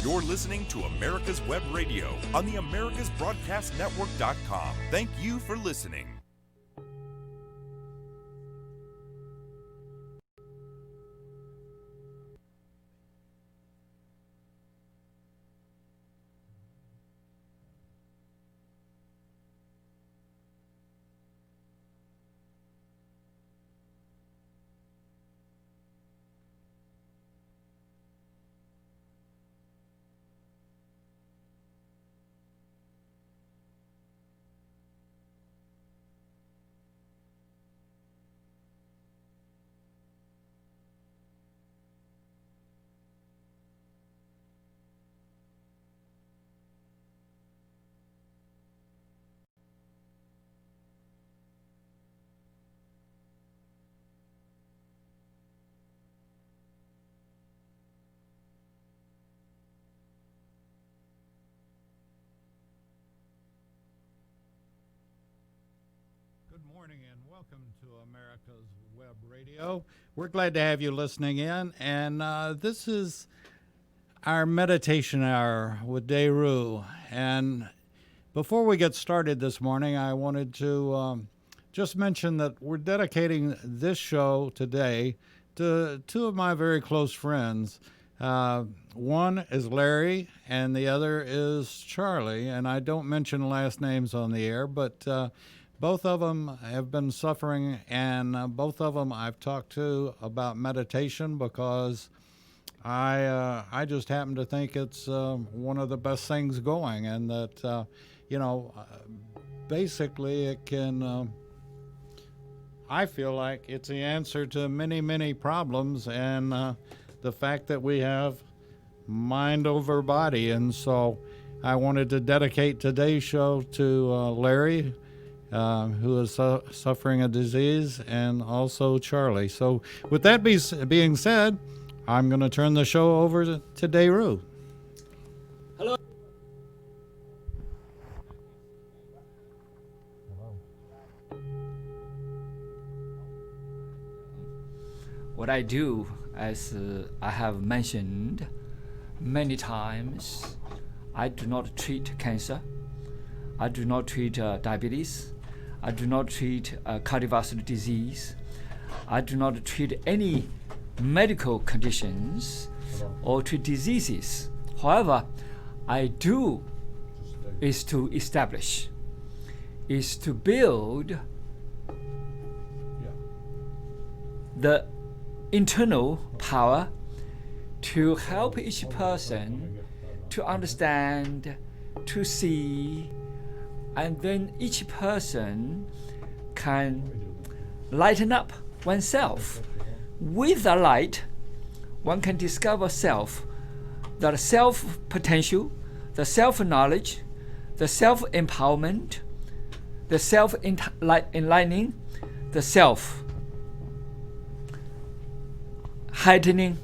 You're listening to America's Web Radio on the AmericasBroadcastNetwork.com. Thank you for listening. Good morning and welcome to America's Web Radio. We're glad to have you listening in, and this is our meditation hour with DeRu. And before we get started this morning, I wanted to just mention that we're dedicating this show today to two of my very close friends. One is Larry, and the other is Charlie, and I don't mention last names on the air, but both of them have been suffering, and both of them I've talked to about meditation because I just happen to think it's one of the best things going, and that, basically it can, I feel like it's the answer to many, many problems, and the fact that we have mind over body. And so I wanted to dedicate today's show to Larry, who is suffering a disease, and also Charlie. So with that being said, I'm going to turn the show over to DeRu. Hello. What I do, as I have mentioned many times, I do not treat cancer. I do not treat diabetes. I do not treat cardiovascular disease. I do not treat any medical conditions or treat diseases. However, I do is to establish, is to build the internal power to help each person to understand, to see, and then each person can lighten up oneself. With the light, one can discover self, the self-potential, the self-knowledge, the self-empowerment, the self-enlightening, the self-heightening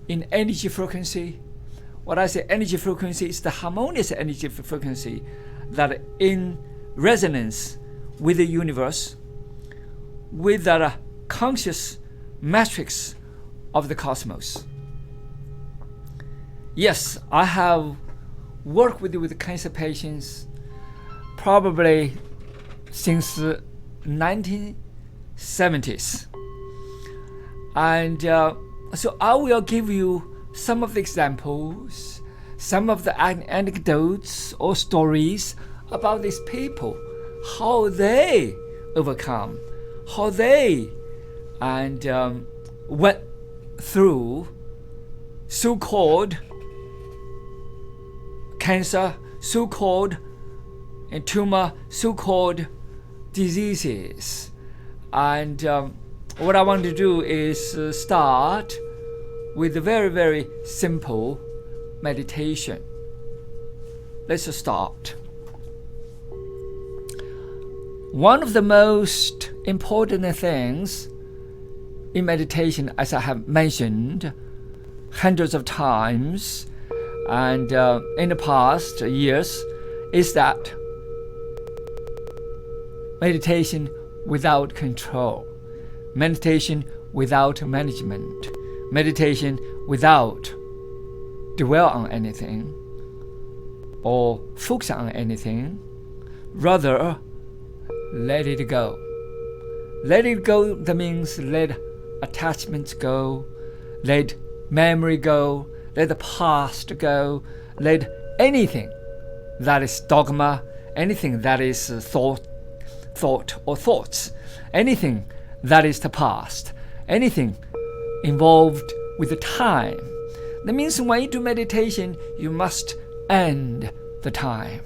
in energy frequency. What I say energy frequency is the harmonious energy frequency that in resonance with the universe, with the conscious matrix of the cosmos. Yes, I have worked with cancer patients probably since the 1970s. And so I will give you some of the examples, some of the anecdotes or stories about these people, how they overcome, how they went through so-called cancer, so-called tumor, so-called diseases. And what I want to do is start with a very, very simple meditation. Let's start. One of the most important things in meditation, as I have mentioned hundreds of times and in the past years, is that meditation without control, meditation without management, meditation without dwell on anything or focus on anything. Rather, let it go. Let it go, that means let attachments go, let memory go, let the past go, let anything that is dogma, anything that is thought or thoughts, anything that is the past, anything involved with the time. That means when you do meditation, you must end the time.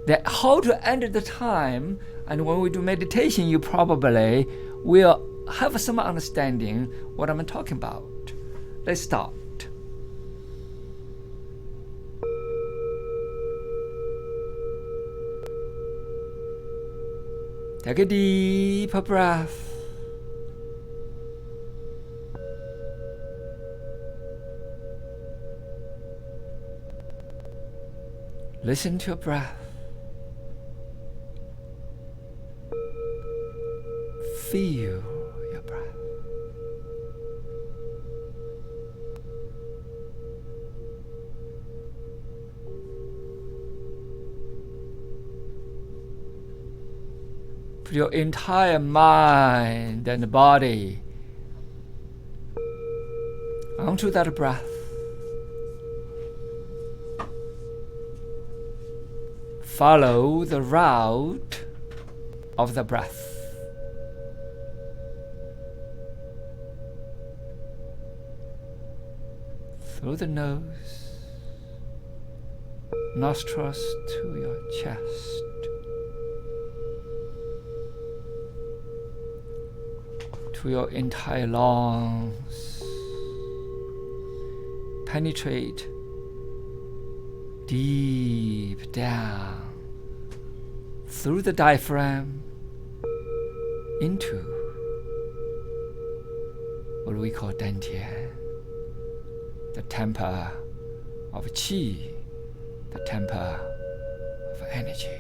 That how to end the time, and when we do meditation, you probably will have some understanding what I'm talking about. Let's start. Take a deep breath. Listen to your breath. Feel your breath. Put your entire mind and body onto that breath. Follow the route of the breath. Through the nose, nostrils to your chest. To your entire lungs. Penetrate deep down through the diaphragm into what we call dantian, the temple of qi, the temple of energy.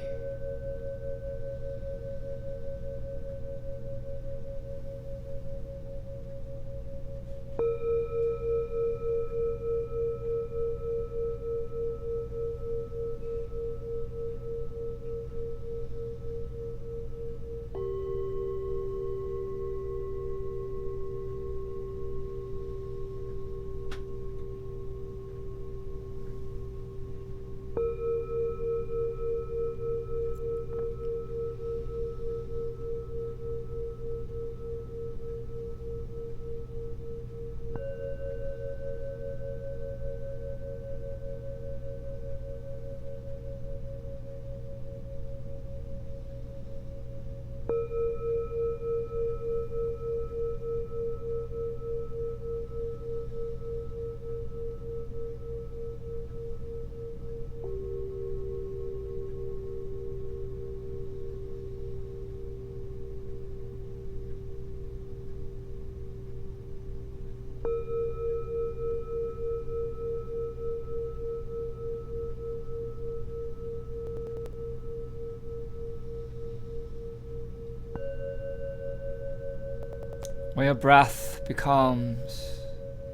When your breath becomes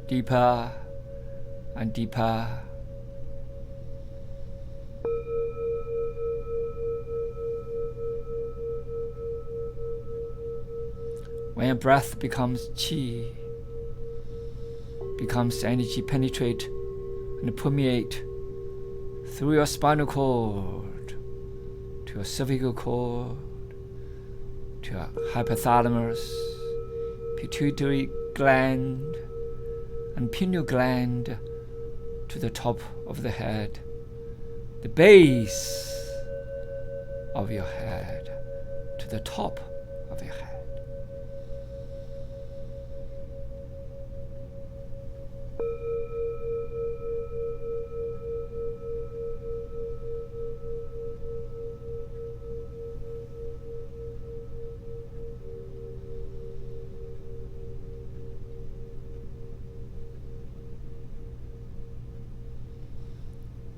deeper and deeper, when your breath becomes qi, becomes energy penetrate and permeate through your spinal cord, to your cervical cord, to your hypothalamus, pituitary gland, and pineal gland, to the top of the head, the base of your head, to the top of your head.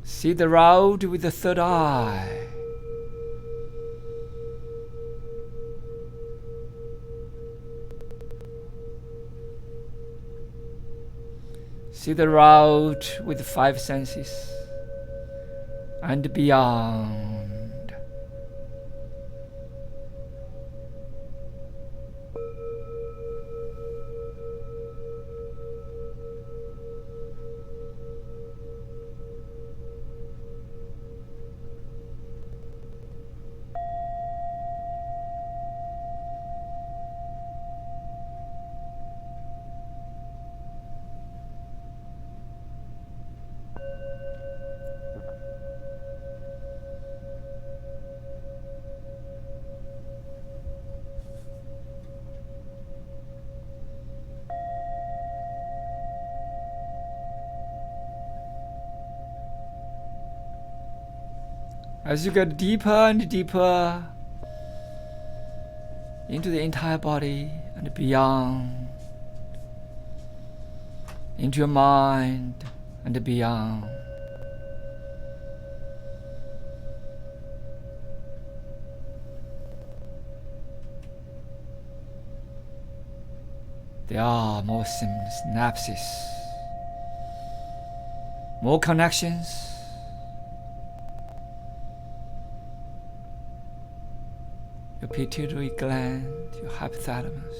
See the road with the third eye. See the route with the 5 senses and beyond. As you get deeper and deeper into the entire body and beyond, into your mind and beyond, there are more synapses, more connections. Your pituitary gland, your hypothalamus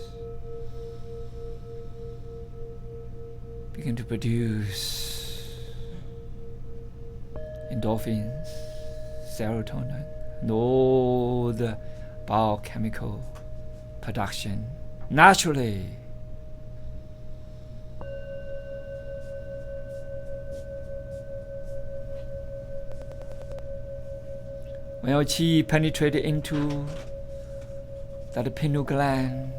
begin to produce endorphins, serotonin, and all the biochemical production naturally. When your chi penetrates into that pineal gland,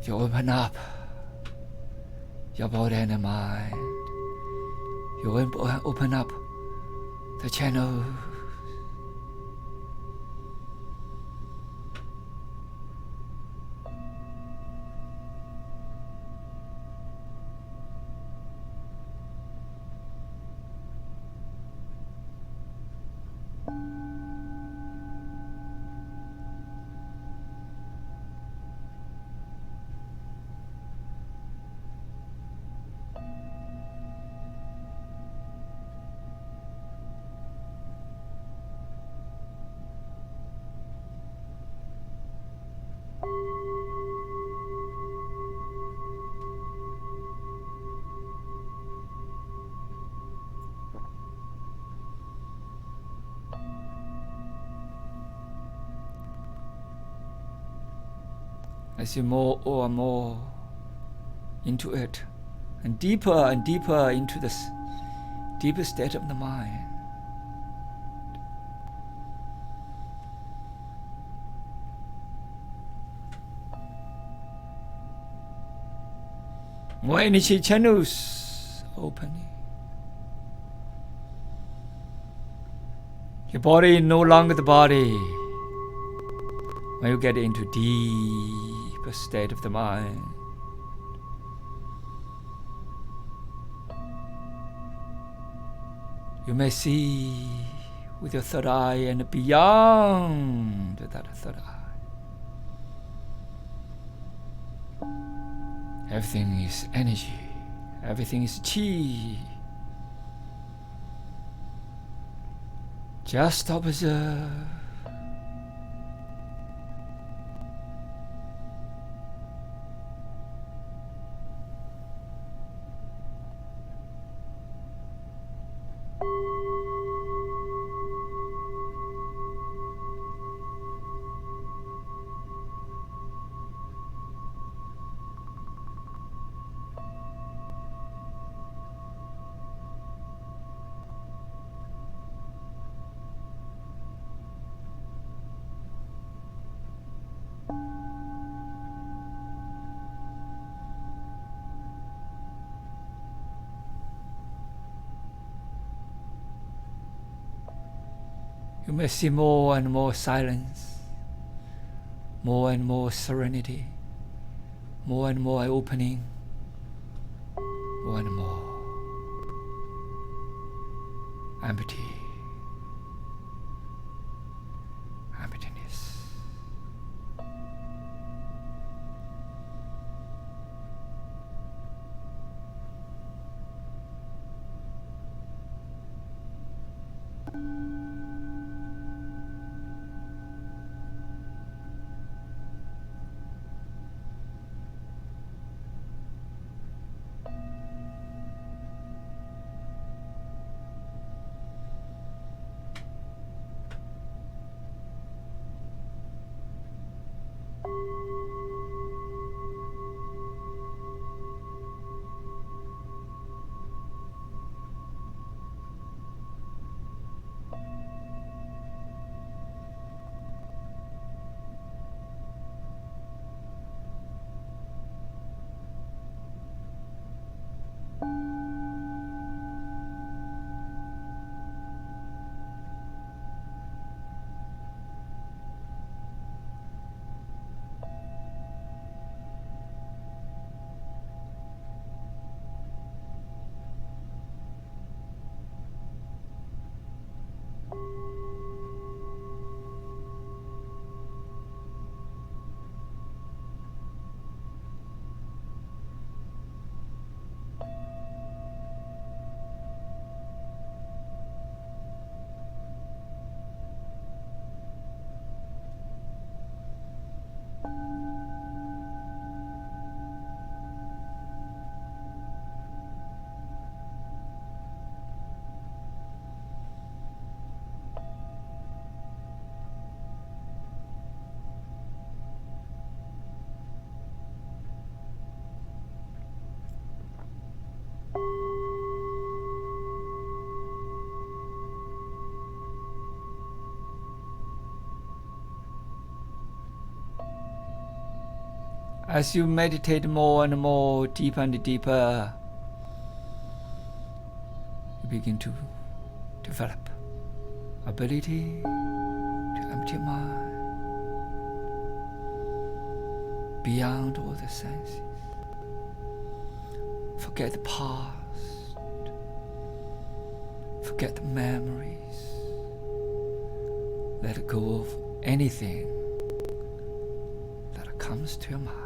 you open up your body and the mind. You open up the channels. As you more and more into it, and deeper into this deeper state of the mind, more energy channels opening. Your body is no longer the body. When you get into deeper state of the mind, you may see with your third eye and beyond that third eye. Everything is energy. Everything is chi. Just observe. You may see more and more silence, more and more serenity, more and more opening, more and more empty, emptiness. As you meditate more and more, deeper and deeper, you begin to develop ability to empty your mind beyond all the senses. Forget the past. Forget the memories. Let go of anything that comes to your mind.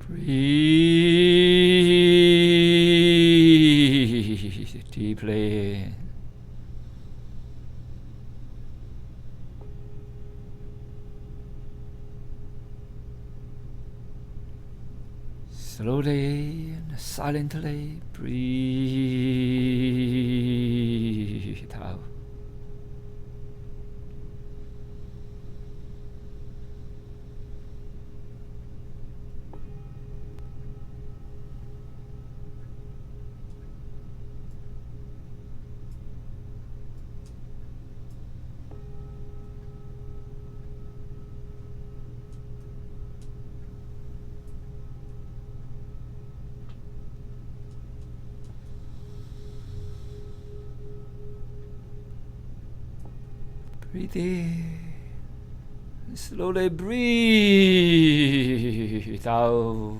Breathe deeply. Slowly and silently breathe out. Breathe in. Slowly breathe out.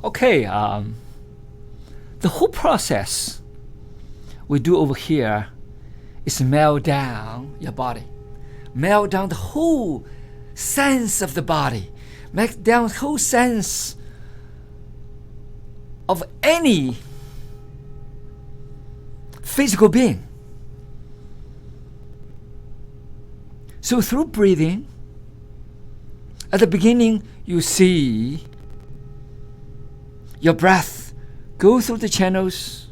Okay, the whole process we do over here is melt down your body. Melt down the whole sense of the body. Melt down the whole sense of any physical being. So through breathing, at the beginning you see your breath go through the channels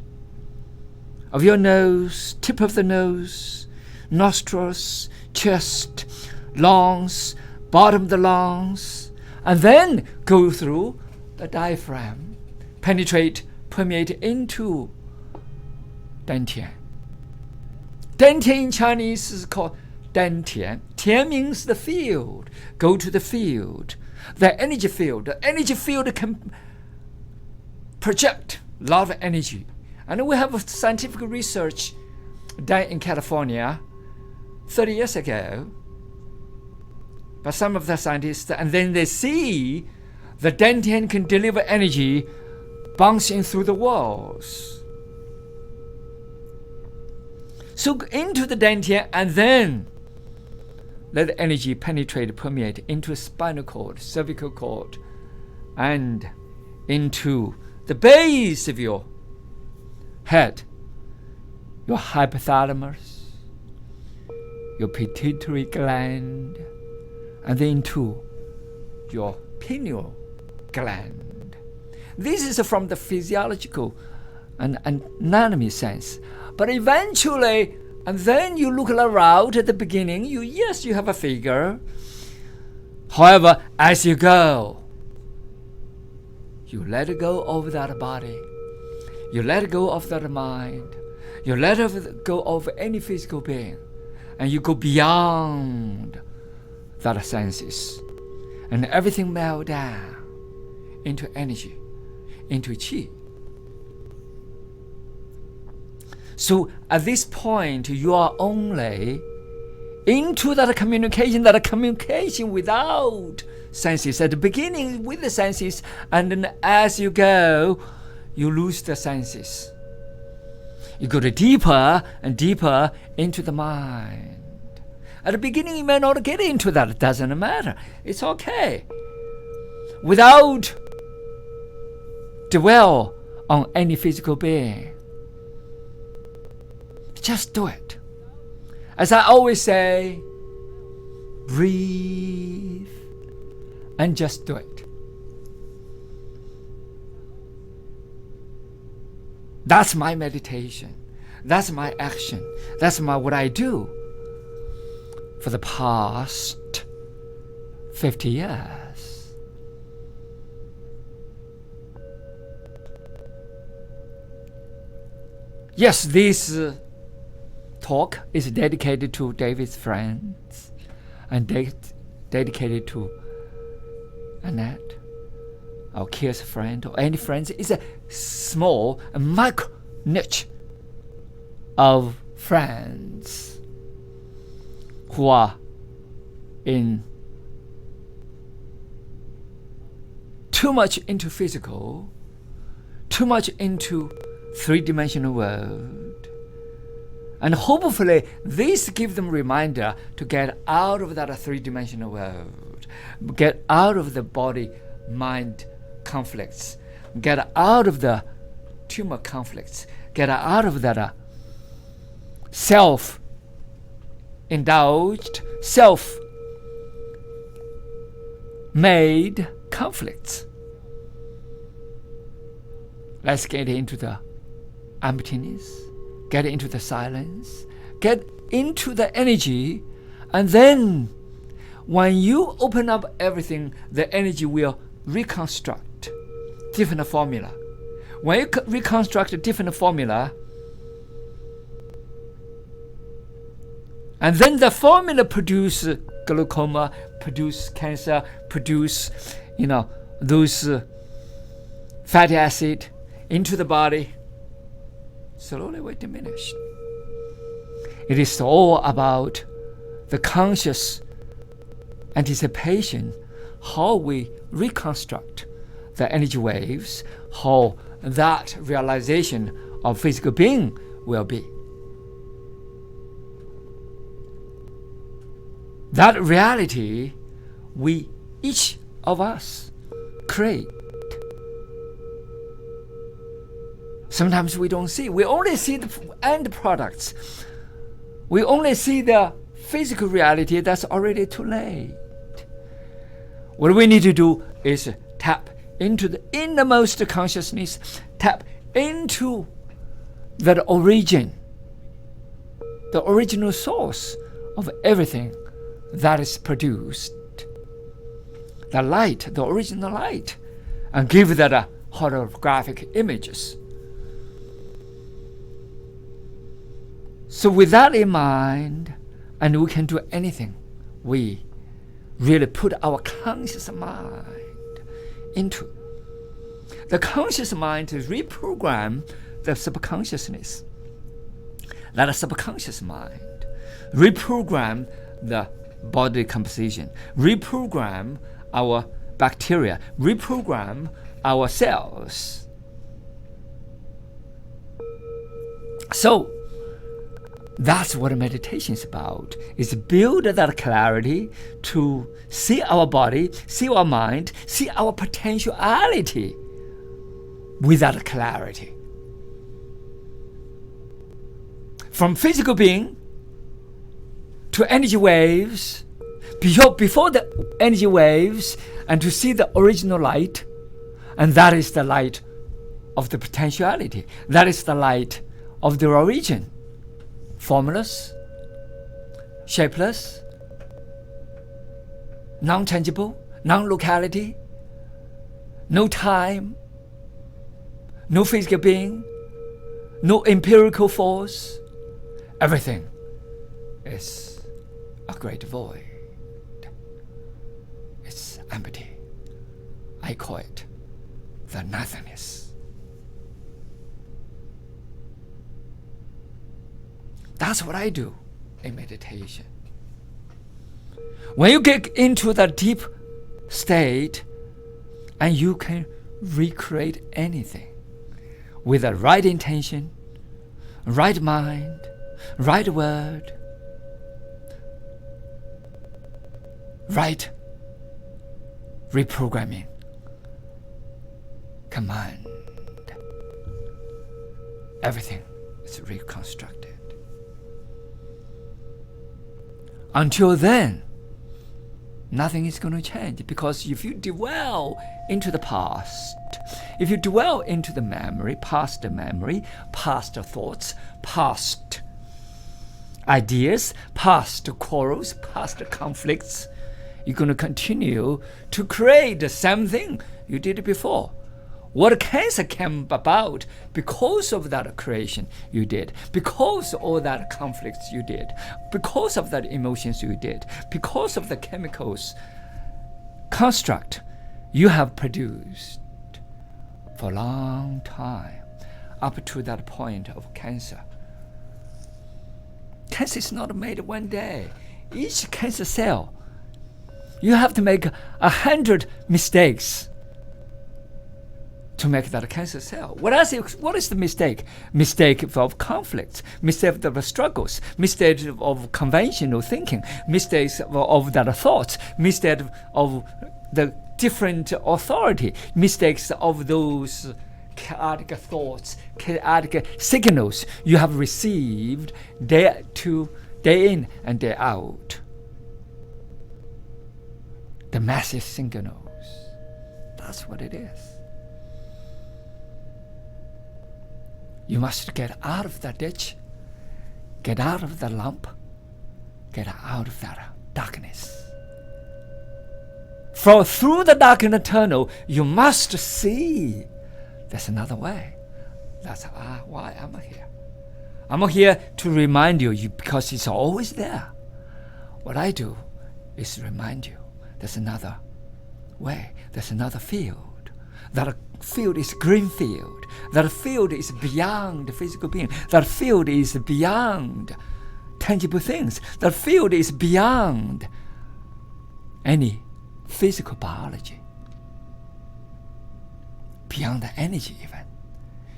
of your nose, tip of the nose, nostrils, chest, lungs, bottom of the lungs, and then go through the diaphragm, permeate into dantian. Dantian in Chinese is called dantian. Tian means the field. Go to the field. The energy field. The energy field can project a lot of energy. And we have a scientific research done in California 30 years ago by some of the scientists, and then they see the dantian can deliver energy bouncing through the walls. So into the dantian, and then let the energy permeate into spinal cord, cervical cord, and into the base of your head, your hypothalamus, your pituitary gland, and then to your pineal gland. This is from the physiological and anatomy sense. But eventually, and then you look around at the beginning, you have a figure. However, as you go, you let go of that body. You let go of that mind. You let go of any physical being. And you go beyond that senses. And everything melt down into energy, into chi. So at this point, you are only into that communication without senses. At the beginning with the senses, and then as you go, you lose the senses. You go deeper and deeper into the mind. At the beginning, you may not get into that. It doesn't matter. It's okay. Without dwell on any physical being. Just do it. As I always say, breathe and just do it. That's my meditation. That's my action. That's what I do for the past 50 years. Yes, this talk is dedicated to David's friends and dedicated to Annette, our Kia's friend, or any friends. It's a small, a micro niche of friends who are in too much into physical, too much into three-dimensional world. And hopefully this gives them reminder to get out of that three-dimensional world, get out of the body-mind conflicts, get out of the tumor conflicts, get out of that self-indulged, self-made conflicts. Let's get into the emptiness, get into the silence, get into the energy, and then when you open up everything, the energy will reconstruct different formula. When you reconstruct a different formula, and then the formula produce glaucoma, produce cancer, produce, those fatty acid into the body, slowly will diminish. It is all about the conscious anticipation, how we reconstruct the energy waves, how that realization of physical being will be. That reality we, each of us, create. Sometimes we don't see. We only see the end products. We only see the physical reality that's already too late. What we need to do is tap into the innermost consciousness, tap into that origin, the original source of everything that is produced, the light, the original light, and give that a holographic images. So with that in mind, and we can do anything, we really put our conscious mind into. The conscious mind to reprogram the subconsciousness. That subconscious mind reprogram the body composition, reprogram our bacteria, reprogram our cells. So that's what meditation is about, is build that clarity to see our body, see our mind, see our potentiality with that clarity. From physical being to energy waves, before the energy waves, and to see the original light, and that is the light of the potentiality. That is the light of the origin. Formless, shapeless, non-tangible, non-locality, no time, no physical being, no empirical force. Everything is a great void. It's empty. I call it the nothingness. That's what I do in meditation. When you get into that deep state, and you can recreate anything with the right intention, right mind, right word, right reprogramming command. Everything is reconstructed. Until then, nothing is going to change, because if you dwell into the past, if you dwell into the memory, past thoughts, past ideas, past quarrels, past conflicts, you're going to continue to create the same thing you did before. What cancer came about because of that creation you did, because of all that conflicts you did, because of that emotions you did, because of the chemicals construct you have produced for a long time, up to that point of cancer. Cancer is not made one day. Each cancer cell, you have to make 100 mistakes to make that cancer cell. What is the mistake? Mistake of conflicts, mistake of struggles, mistake of conventional thinking, mistakes of that thoughts, mistake of the different authority, mistakes of those chaotic thoughts, chaotic signals you have received day in and day out. The massive signals. That's what it is. You must get out of that ditch, get out of the lump, get out of that darkness. For through the darkened tunnel, you must see there's another way. That's why I'm here. I'm here to remind you because it's always there. What I do is remind you there's another way, there's another field. That field is green field. That field is beyond physical being. That field is beyond tangible things. That field is beyond any physical biology. beyond the energy even,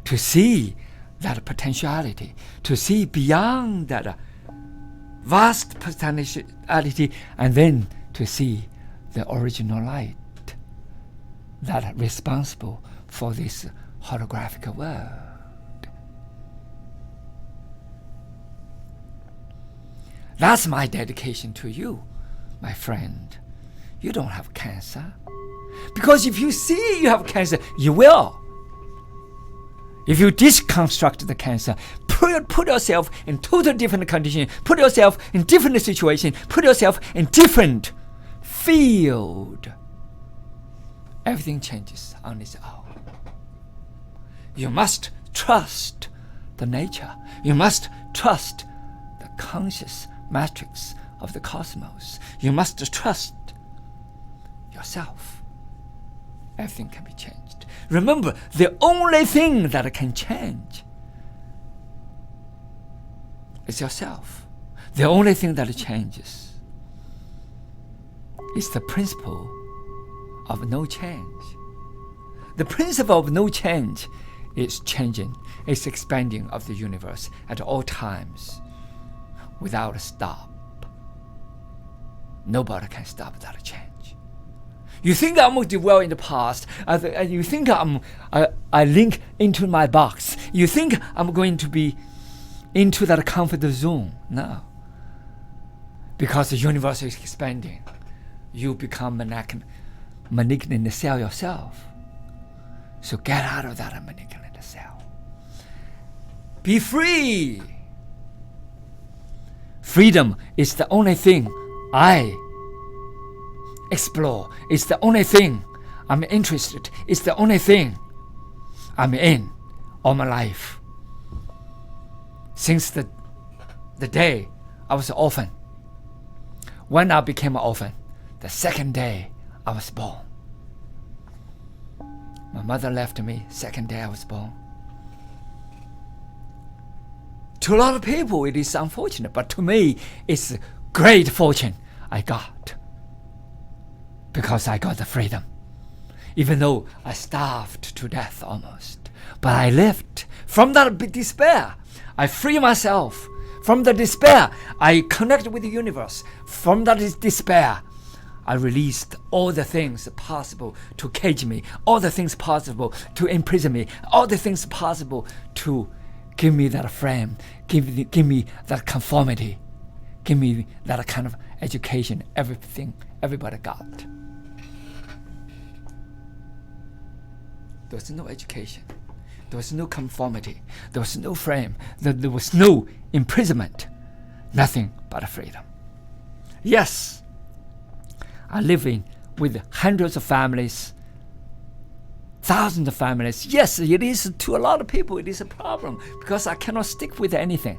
to see that potentiality, to see beyond that vast potentiality, and then to see the original light that is responsible for this holographic world. That's my dedication to you, my friend. You don't have cancer. Because if you see you have cancer, you will. If you deconstruct the cancer, put yourself in total different condition, put yourself in different situation, put yourself in different field, everything changes on its own. You must trust the nature. You must trust the conscious matrix of the cosmos. You must trust yourself. Everything can be changed. Remember, the only thing that can change is yourself. The only thing that changes is the principle of no change. The principle of no change is changing, is expanding of the universe at all times without a stop. Nobody can stop that change. You think I'm going to dwell in the past. You think I link into my box. You think I'm going to be into that comfort zone. No. Because the universe is expanding. You become malignant cell yourself. So get out of that malignant cell. Be free. Freedom is the only thing I explore. It's the only thing I'm interested. It's the only thing I'm in all my life. Since the day I was an orphan. When I became an orphan, the second day I was born. My mother left me second day I was born. To a lot of people it is unfortunate, but to me it's a great fortune I got. Because I got the freedom. Even though I starved to death almost. But I lived from that despair. I free myself from the despair. I connected with the universe. From that despair, I released all the things possible to cage me, all the things possible to imprison me, all the things possible to give me that frame, give me that conformity, give me that kind of education, everything everybody got. There was no education. There was no conformity. There was no frame. There was no imprisonment. Nothing but freedom. Yes, I live with hundreds of families, thousands of families. Yes, it is to a lot of people, it is a problem because I cannot stick with anything.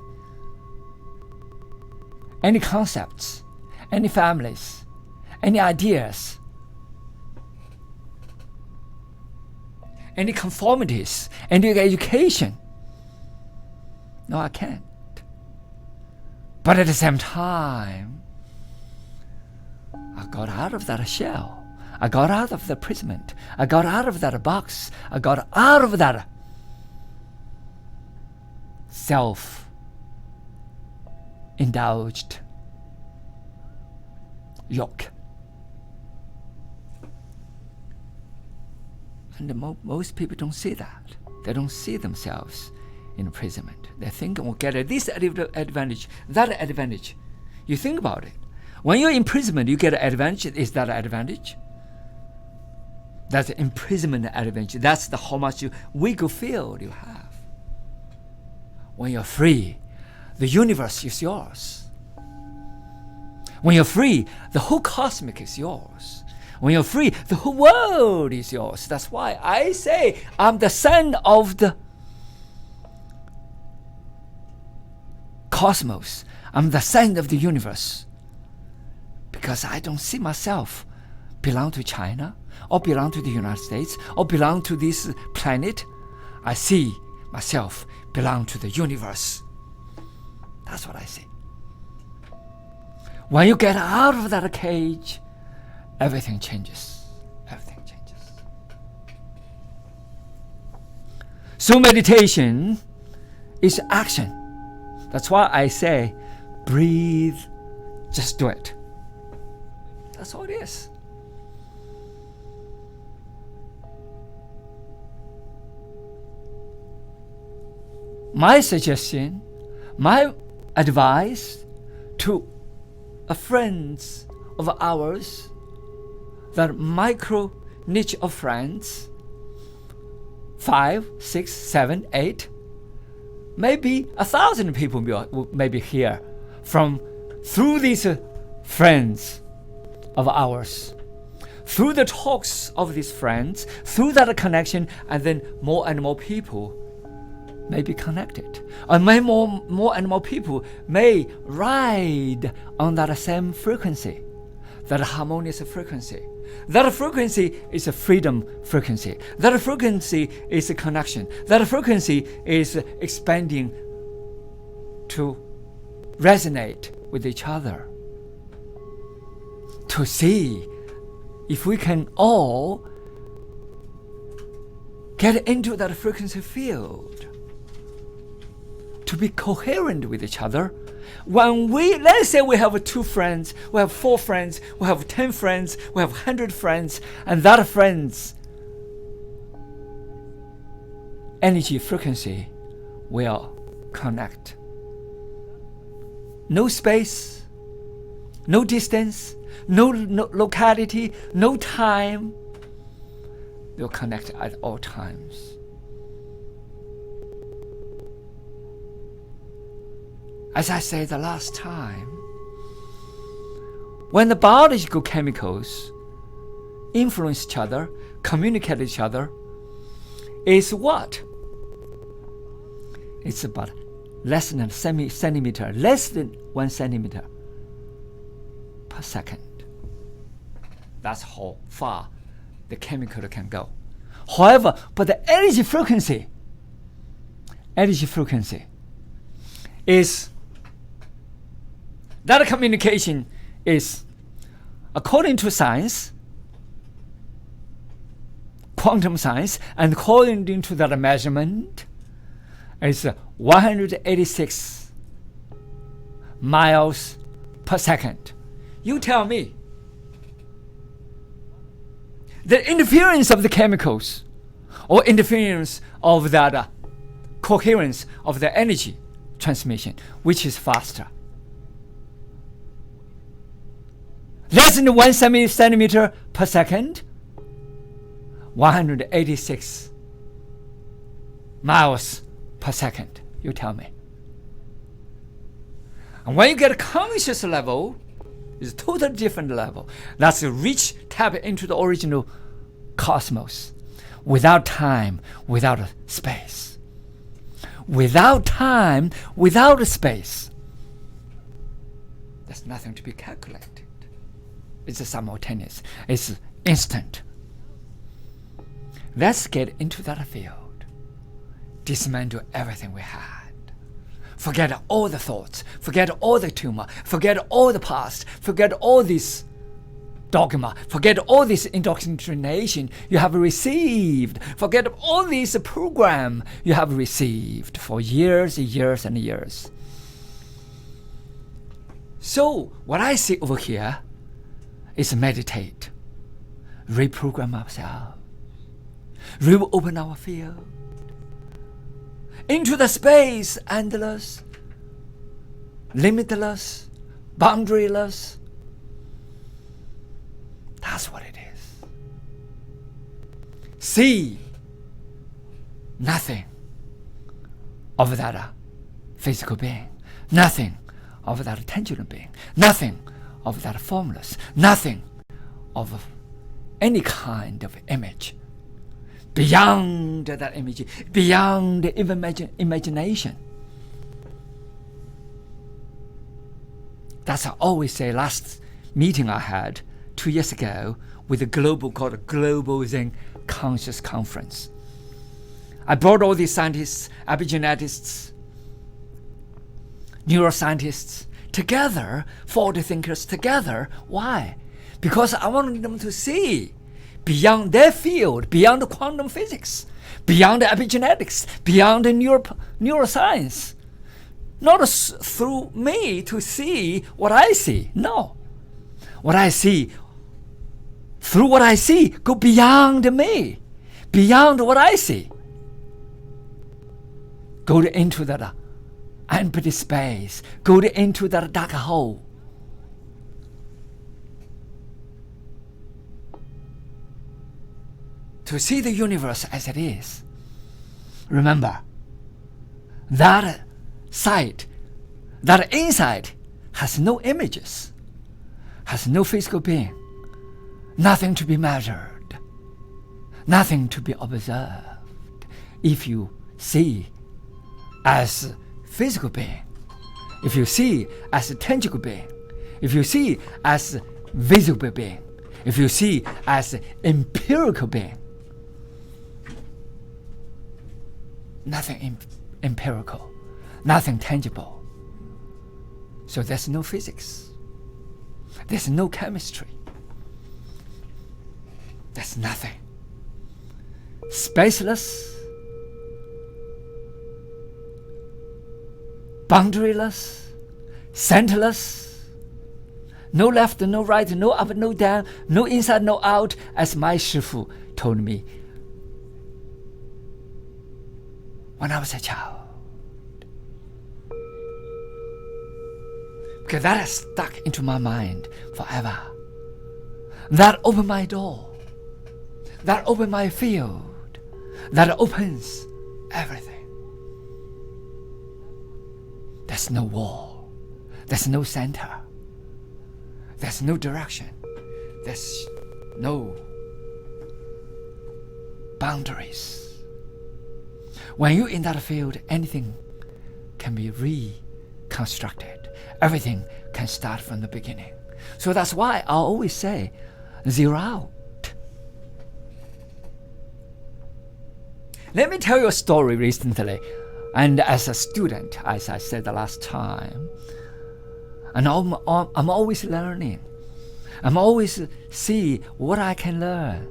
Any concepts, any families, any ideas, any conformities, any education. No, I can't. But at the same time, I got out of that shell. I got out of the imprisonment. I got out of that box. I got out of that self-indulged yoke. And most people don't see that. They don't see themselves in imprisonment. They think, we'll get this advantage, that advantage. You think about it. When you're in imprisonment, you get an advantage. Is that an advantage? That's an imprisonment advantage. That's how much wiggle field you have. When you're free, the universe is yours. When you're free, the whole cosmic is yours. When you're free, the whole world is yours. That's why I say I'm the son of the cosmos. I'm the son of the universe. Because I don't see myself belong to China, or belong to the United States, or belong to this planet. I see myself belong to the universe. That's what I see. When you get out of that cage, everything changes. Everything changes. So meditation is action. That's why I say, breathe, just do it. That's all it is. My suggestion, my advice to friends of ours, that micro niche of friends, 5, 6, 7, 8, maybe 1,000 people may be here through these friends of ours, through the talks of these friends, through that connection, and then more and more people may be connected, and more and more people may ride on that same frequency, that harmonious frequency. That frequency is a freedom frequency. That frequency is a connection. That frequency is expanding to resonate with each other. To see if we can all get into that frequency field, to be coherent with each other. When let's say we have 2 friends, we have 4 friends, we have 10 friends, we have 100 friends, and that friends' energy frequency will connect. No space, no distance, no locality, no time. They'll connect at all times. As I said the last time, when the biological chemicals influence each other, communicate with each other, is what? It's about less than centimeter, less than 1 centimeter per second. That's how far the chemical can go. However, but the energy frequency is, that communication is, according to science, quantum science, and according to that measurement, is 186 miles per second. You tell me, the interference of the chemicals, or interference of that coherence of the energy transmission, which is faster? Less than 1 centimeter per second, 186 miles per second. You tell me. And when you get a conscious level, it's a totally different level. That's a reach, tap into the original cosmos, without time, without space. Without time, without space. There's nothing to be calculated. It's simultaneous. It's instant. Let's get into that field. Dismantle everything we had. Forget all the thoughts. Forget all the tumor. Forget all the past. Forget all this dogma. Forget all this indoctrination you have received. Forget all this program you have received for years and years and years. So what I see over here is meditate, reprogram ourselves, reopen our field into the space, endless, limitless, boundaryless. That's what it is. See nothing of that physical being, nothing of that tangible being, nothing of that formless, nothing of any kind of image. Beyond that image, beyond the imagination. That's what I always say. Last meeting I had 2 years ago with a called Global Zen Conscious Conference. I brought all these scientists, epigeneticists, neuroscientists together, forward thinkers together. Why? Because I wanted them to see beyond their field, beyond quantum physics, beyond epigenetics, beyond neuroscience. Not through me to see what I see. No. What I see, through what I see, go beyond me, beyond what I see. Go into that empty space. Go into that dark hole. To see the universe as it is. Remember, that sight, that insight has no images, has no physical being, nothing to be measured, nothing to be observed. If you see as physical being, if you see as a tangible being, if you see as visible being, if you see as empirical being, nothing empirical, nothing tangible. So there's no physics. There's no chemistry. There's nothing. Spaceless, boundaryless, centerless, no left, no right, no up, no down, no inside, no out, as my Shifu told me when I was a child. Because that has stuck into my mind forever. That opened my door. That opened my field. That opens everything. There's no wall. There's no center. There's no direction. There's no boundaries. When you're in that field, anything can be reconstructed. Everything can start from the beginning. So that's why I always say, zero out. Let me tell you a story recently. And as a student, as I said the last time, and I'm always learning. I'm always see what I can learn.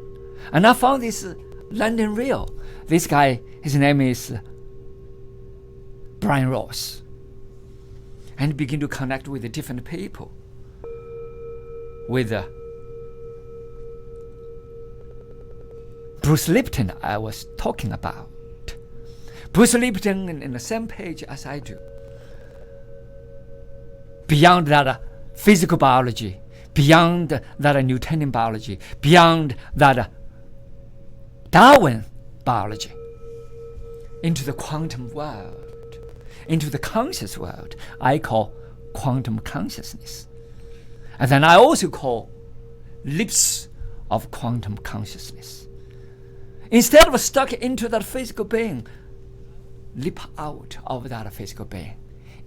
And I found this London Real. This guy, his name is Brian Ross. And begin to connect with the different people. With Bruce Lipton I was talking about. Bruce Lipton in the same page as I do. Beyond that physical biology, beyond that Newtonian biology, beyond that Darwin biology, into the quantum world, into the conscious world, I call quantum consciousness. And then I also call leaps of quantum consciousness. Instead of stuck into that physical being, leap out of that physical being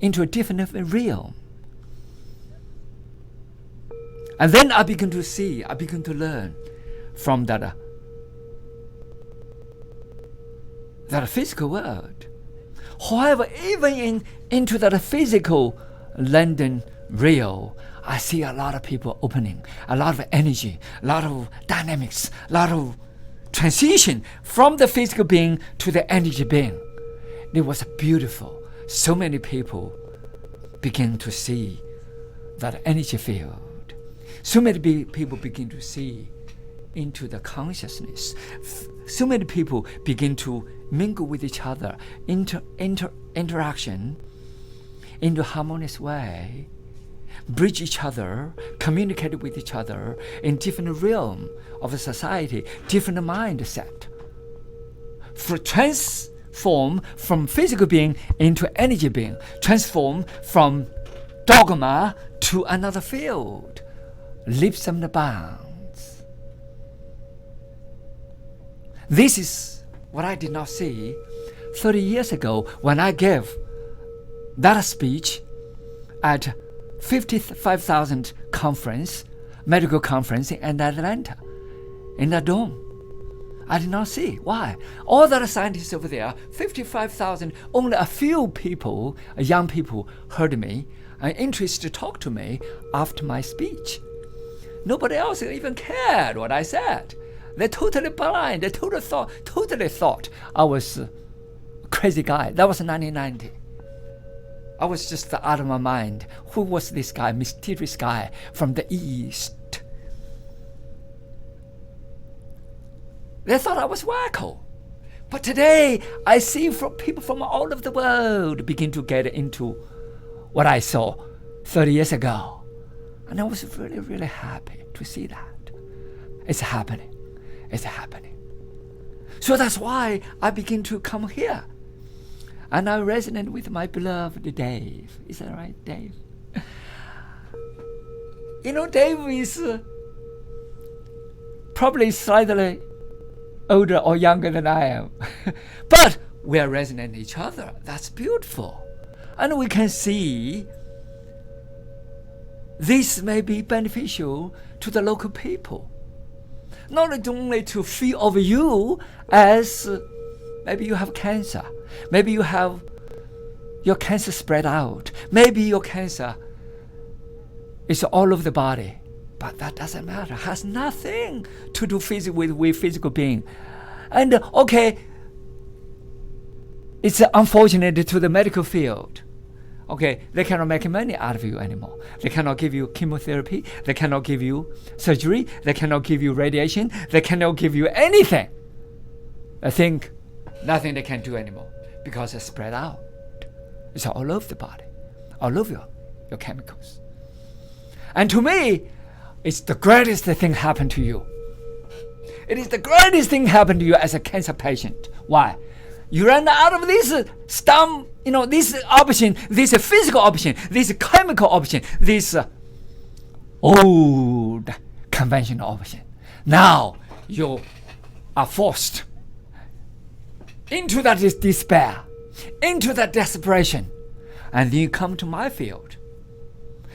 into a different realm. And then I begin to see, I begin to learn from that physical world. However, even into that physical London real, I see a lot of people opening, a lot of energy, a lot of dynamics, a lot of transition from the physical being to the energy being. It was beautiful. So many people begin to see that energy field. So many people begin to see into the consciousness. So many people begin to mingle with each other, interaction in a harmonious way, bridge each other, communicate with each other in different realm of society, different mindset. Transform from physical being into energy being. Transform from dogma to another field. Leaps and bounds. This is what I did not see 30 years ago when I gave that speech at 55,000 conference, medical conference in Atlanta, in the dome. I did not see. Why? All the scientists over there, 55,000, only a few people, young people, heard me and interested to talk to me after my speech. Nobody else even cared what I said. They totally blind. They totally thought I was a crazy guy. That was 1990. I was just out of my mind. Who was this guy, mysterious guy from the East? They thought I was wacko. But today, I see people from all over the world begin to get into what I saw 30 years ago. And I was really, really happy to see that. It's happening. It's happening. So that's why I begin to come here. And I resonate with my beloved Dave. Is that right, Dave? You know, Dave is probably slightly older or younger than I am. But we are resonating each other. That's beautiful. And we can see this may be beneficial to the local people. Not only to feel of you as maybe you have cancer. Maybe you have your cancer spread out. Maybe your cancer is all over the body. But that doesn't matter. It has nothing to do with physical being. And okay, it's unfortunate to the medical field. Okay, they cannot make money out of you anymore. They cannot give you chemotherapy. They cannot give you surgery. They cannot give you radiation. They cannot give you anything. I think nothing they can do anymore because it's spread out. It's all over the body, all over your chemicals. And to me, it's the greatest thing happened to you. It is the greatest thing happened to you as a cancer patient. Why? You run out of this this option, this physical option, this chemical option, this old conventional option. Now you are forced into that despair, into that desperation, and then you come to my field.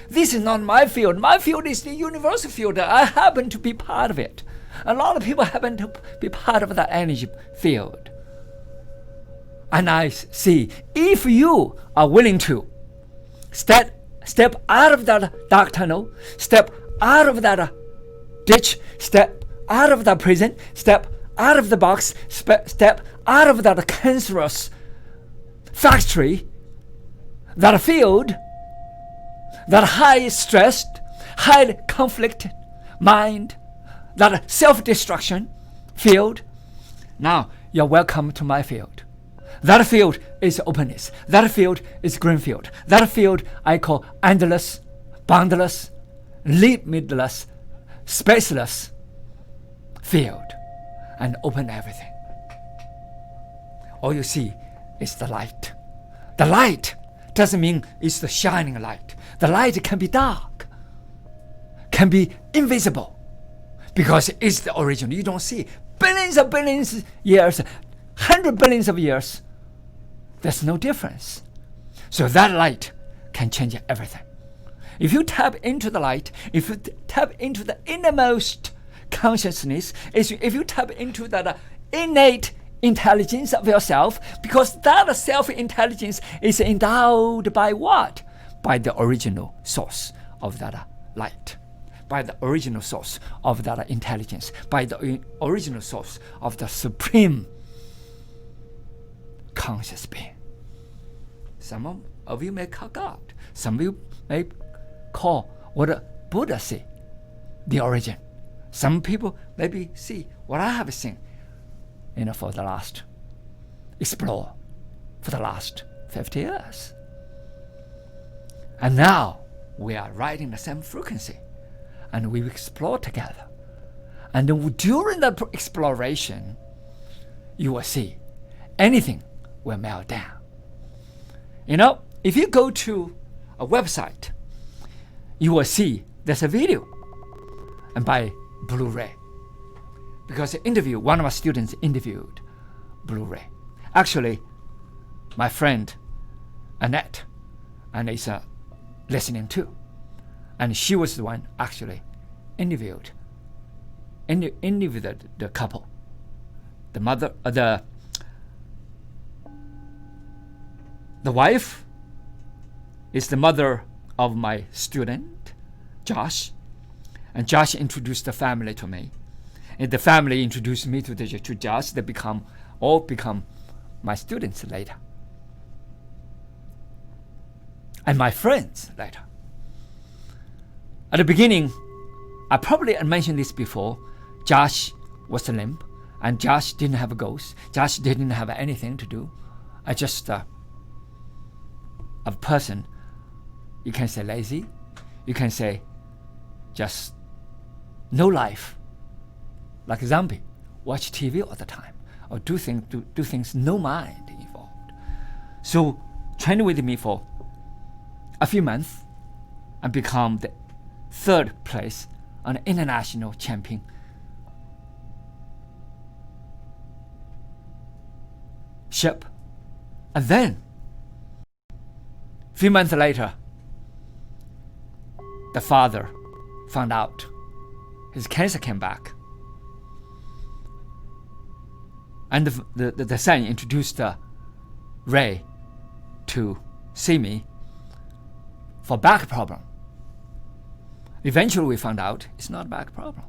This is not my field. My field is the universal field. I happen to be part of it. A lot of people happen to be part of that energy field. And I see, if you are willing to step out of that dark tunnel, step out of that ditch, step out of that prison, step out of the box, step out of that cancerous factory, that field, that high-stressed, high-conflict mind, that self-destruction field, now you're welcome to my field. That field is openness. That field is green field. That field I call endless, boundless, limitless, spaceless field, and open everything. All you see is the light. The light doesn't mean it's the shining light. The light can be dark, can be invisible, because it's the original. You don't see billions of years, 100 billions of years. There's no difference. So that light can change everything. If you tap into the light, if you tap into the innermost consciousness, if you tap into that innate intelligence of yourself, because that self-intelligence is endowed by what? By the original source of that light, by the original source of that intelligence, by the original source of the supreme conscious being. Some of you may call God. Some of you may call what Buddha see, the origin. Some people maybe see what I have seen, for the last 50 years. And now we are riding the same frequency, and we explore together. And during the exploration, you will see anything will melt down. If you go to a website, you will see there's a video and by Blu-ray. Because one of my students interviewed Blu-ray. Actually, my friend Annette, and is listening too. And she was the one actually interviewed the couple. The mother, the wife is the mother of my student, Josh. And Josh introduced the family to me. And the family introduced me to Josh. They all become my students later. And my friends later. At the beginning, I probably mentioned this before, Josh was limp, and Josh didn't have a ghost. Josh didn't have anything to do. I just a person. You can say lazy. You can say just no life, like a zombie. Watch TV all the time, or do things no mind involved. So train with me for a few months and become the 3rd place on the international champion. Ship. And then, a few months later, the father found out his cancer came back. And the son introduced Ray to see me for back problem. Eventually we found out it's not a back problem.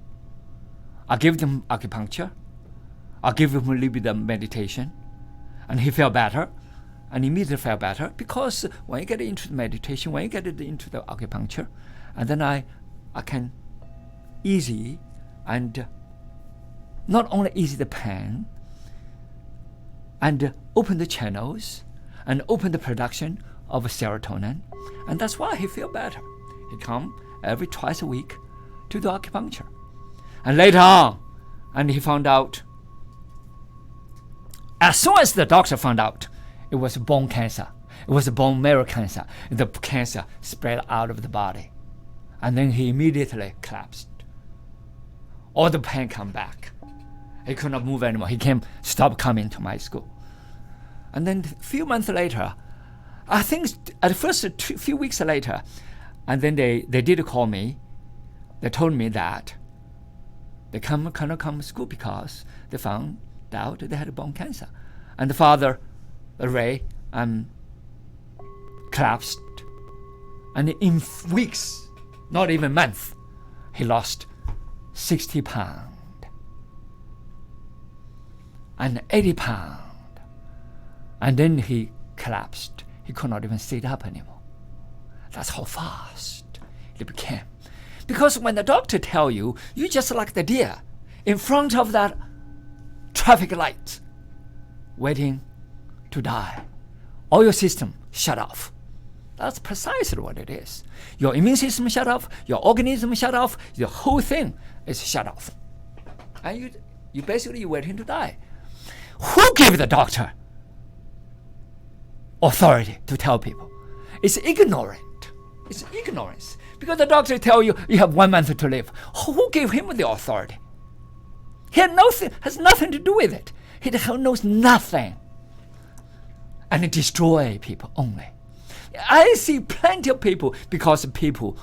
I give them acupuncture. I give him a little bit of meditation. And he felt better. And immediately felt better, because when you get into the meditation, when you get into the acupuncture, and then I can easy and not only ease the pain, and open the channels, and open the production of serotonin, and that's why he feel better. He come every twice a week to do acupuncture. And later on, and he found out, as soon as the doctor found out, it was bone cancer. It was bone marrow cancer. The cancer spread out of the body. And then he immediately collapsed. All the pain come back. He could not move anymore. He stopped coming to my school. And then a few months later, I think at first few weeks later, and then they did call me. They told me that they cannot come to school because they found out they had bone cancer. And the father, Ray, collapsed. And in weeks, not even months, he lost 60 pounds and 80 pounds. And then he collapsed. He could not even sit up anymore. That's how fast it became. Because when the doctor tell you, you're just like the deer in front of that traffic light, waiting to die. All your system shut off. That's precisely what it is. Your immune system shut off, your organism shut off, the whole thing is shut off. And you basically waiting to die. Who gave the doctor authority to tell people? It's ignorant. It's ignorance. Because the doctor tell you have 1 month to live. Who gave him the authority? He has nothing to do with it. He knows nothing. And it destroy people only. I see plenty of people, because people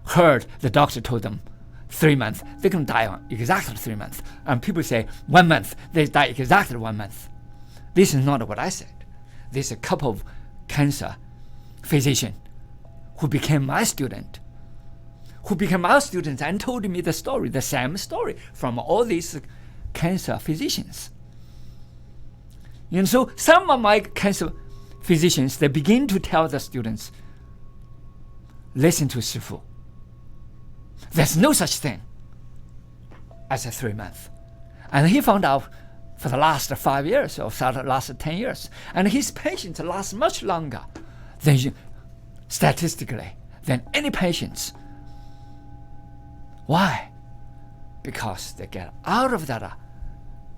heard the doctor told them 3 months, they're going to die on exactly 3 months. And people say 1 month, they die exactly 1 month. This is not what I said. There's a couple of cancer physicians who became my student, and told me the story, the same story from all these cancer physicians. And so some of my cancer physicians, they begin to tell the students, listen to Shifu. There's no such thing as a 3 month. And he found out for the last 5 years or the last 10 years. And his patients last much longer than statistically than any patients. Why? Because they get out of that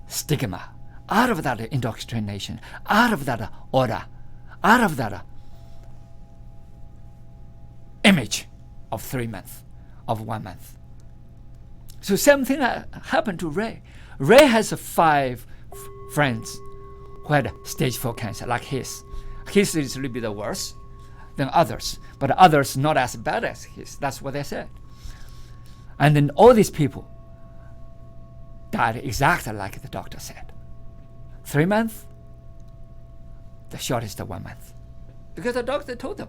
stigma, out of that indoctrination, out of that order, out of that image of 3 months, of 1 month. So same thing happened to Ray. Ray has 5 friends who had stage 4 cancer, like his. His is a little bit worse than others, but others not as bad as his. That's what they said. And then all these people died exactly like the doctor said. 3 months, the shortest 1 month. Because the doctor told them.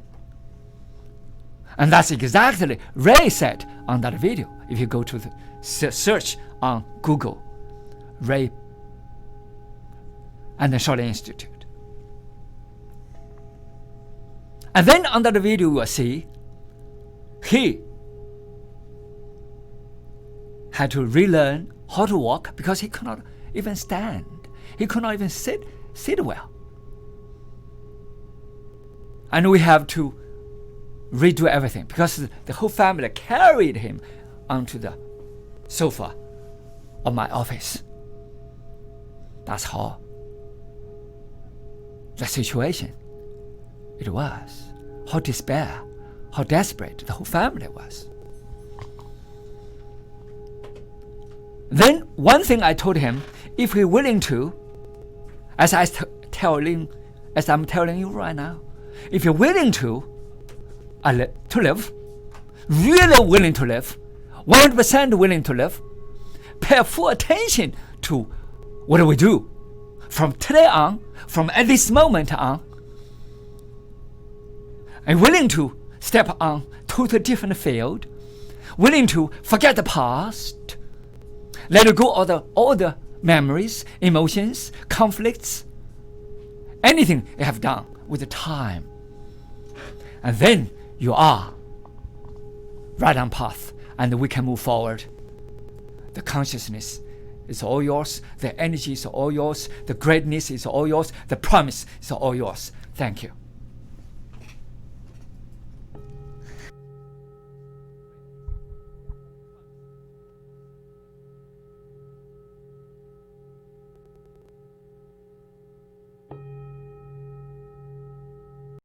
And that's exactly Ray said on that video. If you go to the search on Google, Ray and the Shaolin Institute. And then under the video you will see he had to relearn how to walk because he could not even stand. He could not even sit well. And we have to redo everything because the whole family carried him onto the sofa of my office. That's how the situation it was. How despair, how desperate the whole family was. Then one thing I told him, if he's willing to, as I'm telling you right now, if you're willing to live, really willing to live, 100% willing to live, pay full attention to what we do from today on, from at this moment on, and willing to step on totally different field, willing to forget the past, let go of all the memories, emotions, conflicts, anything you have done with the time. And then you are right on path and we can move forward. The consciousness is all yours, the energy is all yours, the greatness is all yours, the promise is all yours. Thank you.